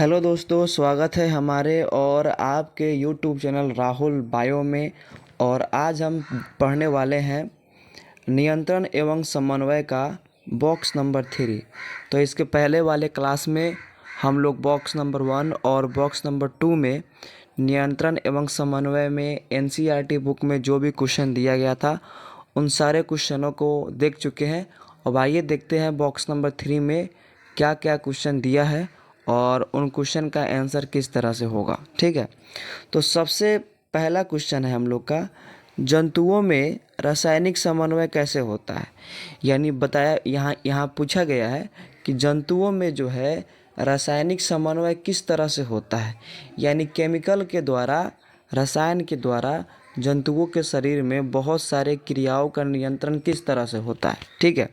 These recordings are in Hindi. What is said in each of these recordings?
हेलो दोस्तों, स्वागत है हमारे और आपके यूट्यूब चैनल राहुल बायो में। और आज हम पढ़ने वाले हैं नियंत्रण एवं समन्वय का बॉक्स नंबर 3। तो इसके पहले वाले क्लास में हम लोग बॉक्स नंबर 1 और बॉक्स नंबर 2 में नियंत्रण एवं समन्वय में एनसीईआरटी बुक में जो भी क्वेश्चन दिया गया था उन सारे क्वेश्चनों को देख चुके हैं। अब आइए देखते हैं बॉक्स नंबर 3 में क्या क्या क्वेश्चन दिया है और उन क्वेश्चन का आंसर किस तरह से होगा। ठीक है, तो सबसे पहला क्वेश्चन है हम लोग का, जंतुओं में रासायनिक समन्वय कैसे होता है। यानी बताया यहाँ पूछा गया है कि जंतुओं में जो है रासायनिक समन्वय किस तरह से होता है, यानी केमिकल के द्वारा, रसायन के द्वारा जंतुओं के शरीर में बहुत सारे क्रियाओं का नियंत्रण किस तरह से होता है। ठीक है,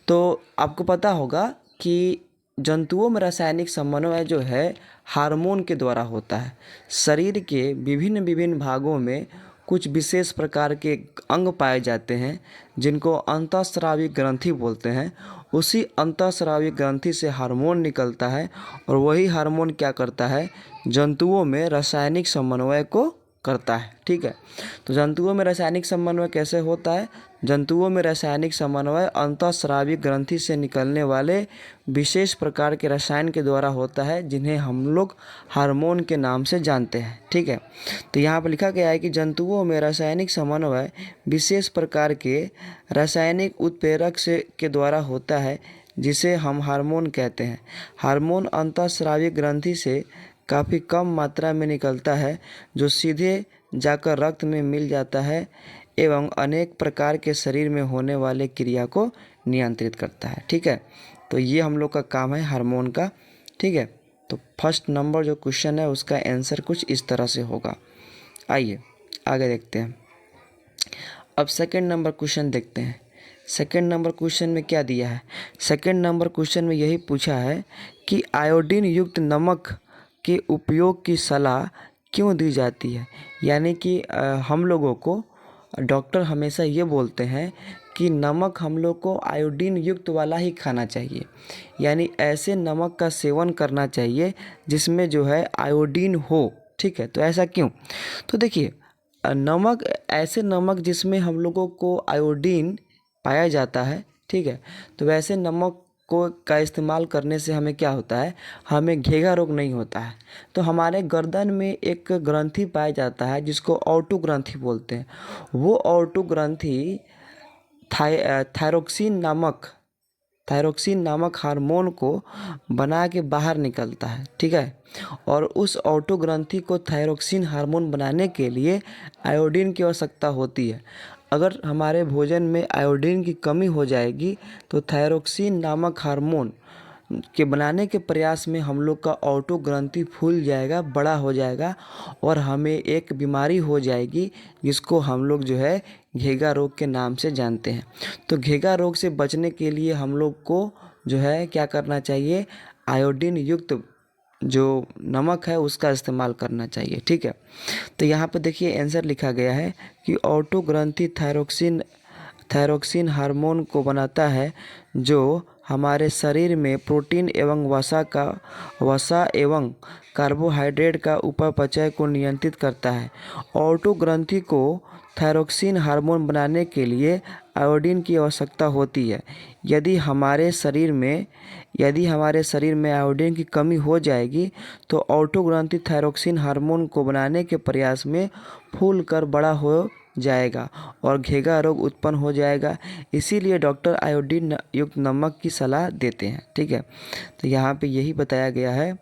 तो आपको पता होगा कि जंतुओं में रासायनिक समन्वय जो है हार्मोन के द्वारा होता है। शरीर के विभिन्न विभिन्न भागों में कुछ विशेष प्रकार के अंग पाए जाते हैं जिनको अंतःस्रावी ग्रंथि बोलते हैं। उसी अंतःस्रावी ग्रंथि से हार्मोन निकलता है और वही हार्मोन क्या करता है, जंतुओं में रासायनिक समन्वय को करता है। ठीक है, तो जंतुओं में रासायनिक समन्वय कैसे होता है। जंतुओं में रासायनिक समन्वय अंतःस्रावी ग्रंथि से निकलने वाले विशेष प्रकार के रसायन के द्वारा होता है जिन्हें हम लोग हार्मोन के नाम से जानते हैं। ठीक है, तो यहाँ पर लिखा गया है कि जंतुओं में रासायनिक समन्वय विशेष प्रकार के रासायनिक उत्प्रेरक से के द्वारा होता है जिसे हम हार्मोन कहते हैं। हार्मोन अंतःस्रावी ग्रंथि से काफ़ी कम मात्रा में निकलता है जो सीधे जाकर रक्त में मिल जाता है एवं अनेक प्रकार के शरीर में होने वाले क्रिया को नियंत्रित करता है। ठीक है, तो ये हम लोग का काम है हार्मोन का। ठीक है, तो फर्स्ट नंबर जो क्वेश्चन है उसका आंसर कुछ इस तरह से होगा। आइए आगे देखते हैं। अब सेकंड नंबर क्वेश्चन देखते हैं। सेकंड नंबर क्वेश्चन में क्या दिया है। सेकंड नंबर क्वेश्चन में यही पूछा है कि आयोडीन युक्त नमक के उपयोग की सलाह क्यों दी जाती है। यानी कि हम लोगों को डॉक्टर हमेशा ये बोलते हैं कि नमक हम लोग को आयोडीन युक्त वाला ही खाना चाहिए, यानी ऐसे नमक का सेवन करना चाहिए जिसमें जो है आयोडीन हो। ठीक है, तो ऐसा क्यों। तो देखिए, नमक, ऐसे नमक जिसमें हम लोगों को आयोडीन पाया जाता है, ठीक है, तो वैसे नमक को का इस्तेमाल करने से हमें क्या होता है, हमें घेघा रोग नहीं होता है। तो हमारे गर्दन में एक ग्रंथि पाया जाता है जिसको ऑर्टो ग्रंथि बोलते हैं। वो ऑर्टो ग्रंथि थायरोक्सिन नामक हार्मोन को बना के बाहर निकलता है। ठीक है, और उस ऑर्टो ग्रंथि को थायरोक्सिन हार्मोन बनाने के लिए आयोडीन की आवश्यकता होती है। अगर हमारे भोजन में आयोडीन की कमी हो जाएगी तो थायरोक्सिन नामक हार्मोन के बनाने के प्रयास में हम लोग का ऑर्टो ग्रंथि फूल जाएगा, बड़ा हो जाएगा और हमें एक बीमारी हो जाएगी जिसको हम लोग जो है घेघा रोग के नाम से जानते हैं। तो घेघा रोग से बचने के लिए हम लोग को जो है क्या करना चाहिए, आयोडीन युक्त जो नमक है उसका इस्तेमाल करना चाहिए। ठीक है, तो यहाँ पे देखिए आंसर लिखा गया है कि ऑर्टो ग्रंथि थायरोक्सिन हार्मोन को बनाता है जो हमारे शरीर में प्रोटीन एवं वसा एवं कार्बोहाइड्रेट का उपापचय को नियंत्रित करता है। ऑर्टो ग्रंथि को थायरोक्सिन हार्मोन बनाने के लिए आयोडीन की आवश्यकता होती है। यदि हमारे शरीर में आयोडीन की कमी हो जाएगी तो ऑर्टो ग्रंथि थायरोक्सिन हार्मोन को बनाने के प्रयास में फूल कर बड़ा हो जाएगा और घेघा रोग उत्पन्न हो जाएगा। इसीलिए डॉक्टर आयोडीन युक्त नमक की सलाह देते हैं। ठीक है, तो यहाँ पे यही बताया गया है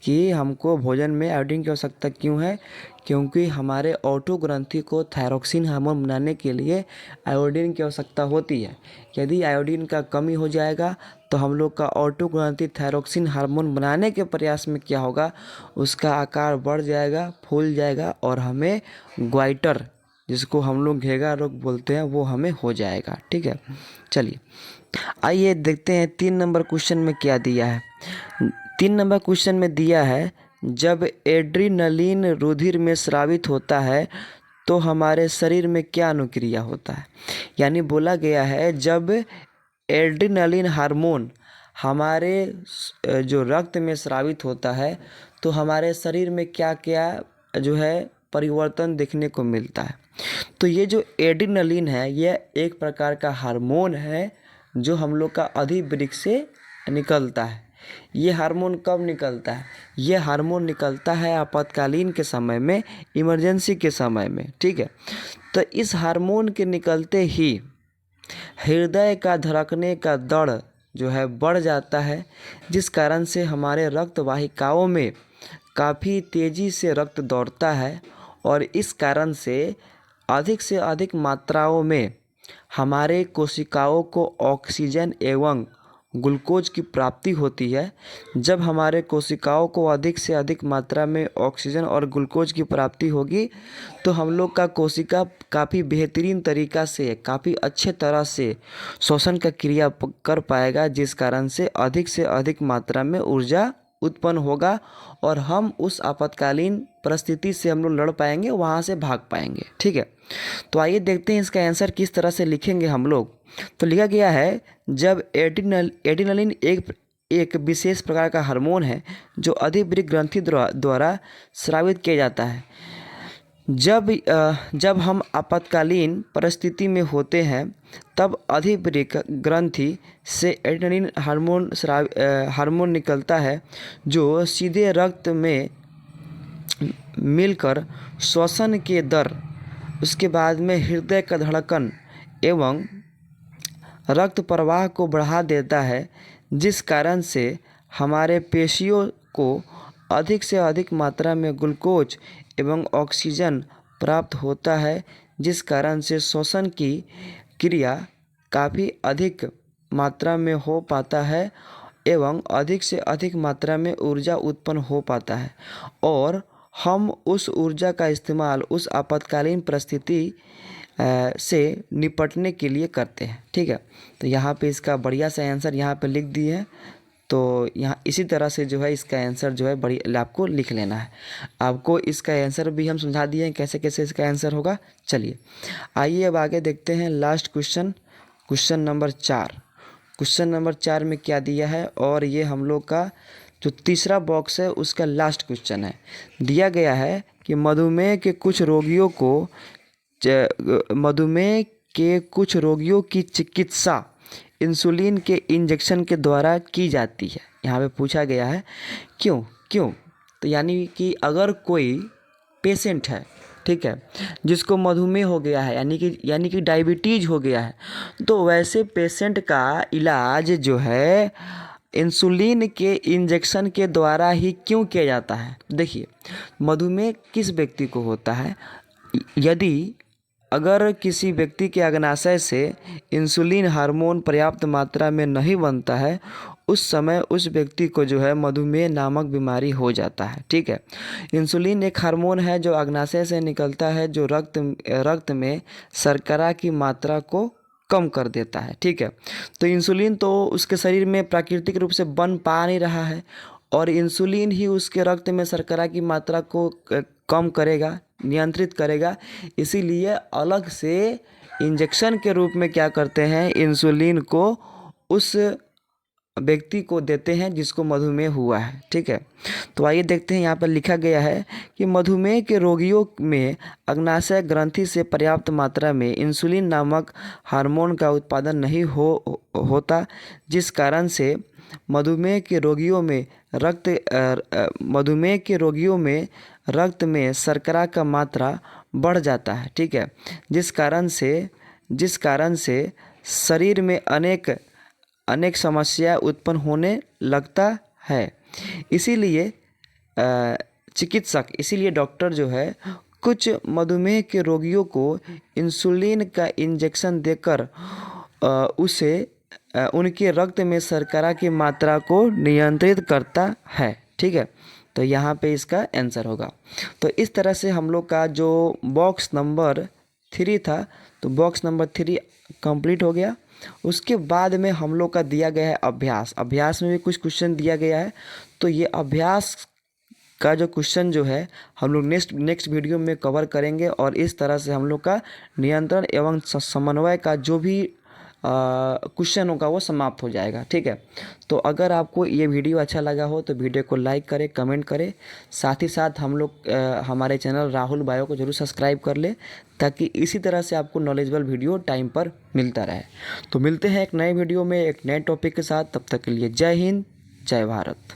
कि हमको भोजन में आयोडीन की आवश्यकता क्यों है, क्योंकि हमारे ऑर्टो ग्रंथि को थायरोक्सिन हार्मोन बनाने के लिए आयोडीन की आवश्यकता होती है। यदि आयोडीन का कमी हो जाएगा तो हम लोग का ऑर्टो ग्रंथि थायरोक्सिन हार्मोन बनाने के प्रयास में क्या होगा, उसका आकार बढ़ जाएगा, फूल जाएगा और हमें ग्वाइटर, जिसको हम लोग घेघा रोग बोलते हैं, वो हमें हो जाएगा। ठीक है, चलिए आइए देखते हैं 3 नंबर क्वेश्चन में क्या दिया है। 3 नंबर क्वेश्चन में दिया है, जब एड्रीनलिन रुधिर में स्रावित होता है तो हमारे शरीर में क्या अनुक्रिया होता है। यानी बोला गया है जब एड्रीनलिन हार्मोन हमारे जो रक्त में स्रावित होता है तो हमारे शरीर में क्या क्या जो है परिवर्तन देखने को मिलता है। तो ये जो एड्रेनलिन है यह एक प्रकार का हार्मोन है जो हम लोग का अधिवृक्क से निकलता है। ये हार्मोन कब निकलता है? ये हार्मोन निकलता है आपातकालीन के समय में, इमरजेंसी के समय में, ठीक है। तो इस हार्मोन के निकलते ही हृदय का धड़कने का दर जो है बढ़ जाता है, जिस कारण से हमारे रक्त वाहिकाओं में काफ़ी तेज़ी से रक्त दौड़ता है और इस कारण से अधिक मात्राओं में हमारे कोशिकाओं को ऑक्सीजन एवं ग्लूकोज की प्राप्ति होती है। जब हमारे कोशिकाओं को अधिक से अधिक मात्रा में ऑक्सीजन और ग्लूकोज की प्राप्ति होगी तो हम लोग का कोशिका काफ़ी बेहतरीन तरीक़ा से, काफ़ी अच्छे तरह से श्वसन का क्रिया कर पाएगा, जिस कारण से अधिक मात्रा में ऊर्जा उत्पन्न होगा और हम उस आपातकालीन परिस्थिति से हम लोग लड़ पाएंगे, वहाँ से भाग पाएंगे, ठीक है। तो आइए देखते हैं इसका आंसर किस तरह से लिखेंगे हम लोग। तो लिखा गया है, जब एड्रेनलिन एक विशेष प्रकार का हार्मोन है जो अधिवृक्क ग्रंथि द्वारा स्रावित किया जाता है। जब हम आपातकालीन परिस्थिति में होते हैं तब अधिवृक्क ग्रंथि से एड्रेनलिन हार्मोन निकलता है जो सीधे रक्त में मिलकर श्वसन के दर, उसके बाद में हृदय का धड़कन एवं रक्त प्रवाह को बढ़ा देता है, जिस कारण से हमारे पेशियों को अधिक से अधिक मात्रा में ग्लूकोज एवं ऑक्सीजन प्राप्त होता है, जिस कारण से श्वसन की क्रिया काफ़ी अधिक मात्रा में हो पाता है एवं अधिक से अधिक मात्रा में ऊर्जा उत्पन्न हो पाता है और हम उस ऊर्जा का इस्तेमाल उस आपातकालीन परिस्थिति से निपटने के लिए करते हैं, ठीक है। तो यहाँ पे इसका बढ़िया सा आंसर यहाँ पे लिख दिए हैं। तो यहाँ इसी तरह से जो है इसका आंसर जो है बढ़िया आपको लिख लेना है। आपको इसका आंसर भी हम समझा दिए हैं कैसे कैसे इसका आंसर होगा। चलिए आइए अब आगे देखते हैं last question number 4। Question number 4 में क्या दिया है और ये हम लोग का जो तीसरा बॉक्स है उसका लास्ट क्वेश्चन है। दिया गया है कि मधुमेह के कुछ रोगियों की चिकित्सा इंसुलिन के इंजेक्शन के द्वारा की जाती है। यहाँ पे पूछा गया है क्यों। तो यानी कि अगर कोई पेशेंट है, ठीक है, जिसको मधुमेह हो गया है यानी कि डायबिटीज़ हो गया है, तो वैसे पेशेंट का इलाज जो है इंसुलिन के इंजेक्शन के द्वारा ही क्यों किया जाता है। देखिए मधुमेह किस व्यक्ति को होता है, यदि अगर किसी व्यक्ति के अग्नाशय से इंसुलिन हार्मोन पर्याप्त मात्रा में नहीं बनता है, उस समय उस व्यक्ति को जो है मधुमेह नामक बीमारी हो जाता है, ठीक है। इंसुलिन एक हार्मोन है जो अग्नाशय से निकलता है, जो रक्त में शर्करा की मात्रा को कम कर देता है, ठीक है। तो इंसुलिन तो उसके शरीर में प्राकृतिक रूप से बन पा नहीं रहा है और इंसुलिन ही उसके रक्त में शर्करा की मात्रा को कम करेगा, नियंत्रित करेगा। इसीलिए अलग से इंजेक्शन के रूप में क्या करते हैं, इंसुलिन को उस व्यक्ति को देते हैं जिसको मधुमेह हुआ है, ठीक है। तो आइए देखते हैं यहाँ पर लिखा गया है कि मधुमेह के रोगियों में अग्नाशय ग्रंथि से पर्याप्त मात्रा में इंसुलिन नामक हार्मोन का उत्पादन नहीं होता, जिस कारण से मधुमेह के रोगियों में रक्त में शर्करा का मात्रा बढ़ जाता है, ठीक है। जिस कारण से शरीर में अनेक समस्या उत्पन्न होने लगता है। इसीलिए डॉक्टर जो है कुछ मधुमेह के रोगियों को इंसुलिन का इंजेक्शन देकर उनके रक्त में शर्करा की मात्रा को नियंत्रित करता है, ठीक है। तो यहाँ पे इसका आंसर होगा। तो इस तरह से हम लोग का जो बॉक्स नंबर 3 था, तो बॉक्स नंबर 3 कंप्लीट हो गया। उसके बाद में हम लोग का दिया गया है अभ्यास में भी कुछ क्वेश्चन दिया गया है। तो ये अभ्यास का जो क्वेश्चन जो है हम लोग नेक्स्ट वीडियो में कवर करेंगे और इस तरह से हम लोग का नियंत्रण एवं समन्वय का जो भी क्वेश्चन होगा वो समाप्त हो जाएगा। ठीक है, तो अगर आपको ये वीडियो अच्छा लगा हो तो वीडियो को लाइक करें, कमेंट करें। साथ ही साथ हमारे चैनल राहुल बायो को जरूर सब्सक्राइब कर ले, ताकि इसी तरह से आपको नॉलेजेबल वीडियो टाइम पर मिलता रहे। तो मिलते हैं एक नए वीडियो में एक नए टॉपिक के साथ। तब तक के लिए जय हिंद, जय भारत।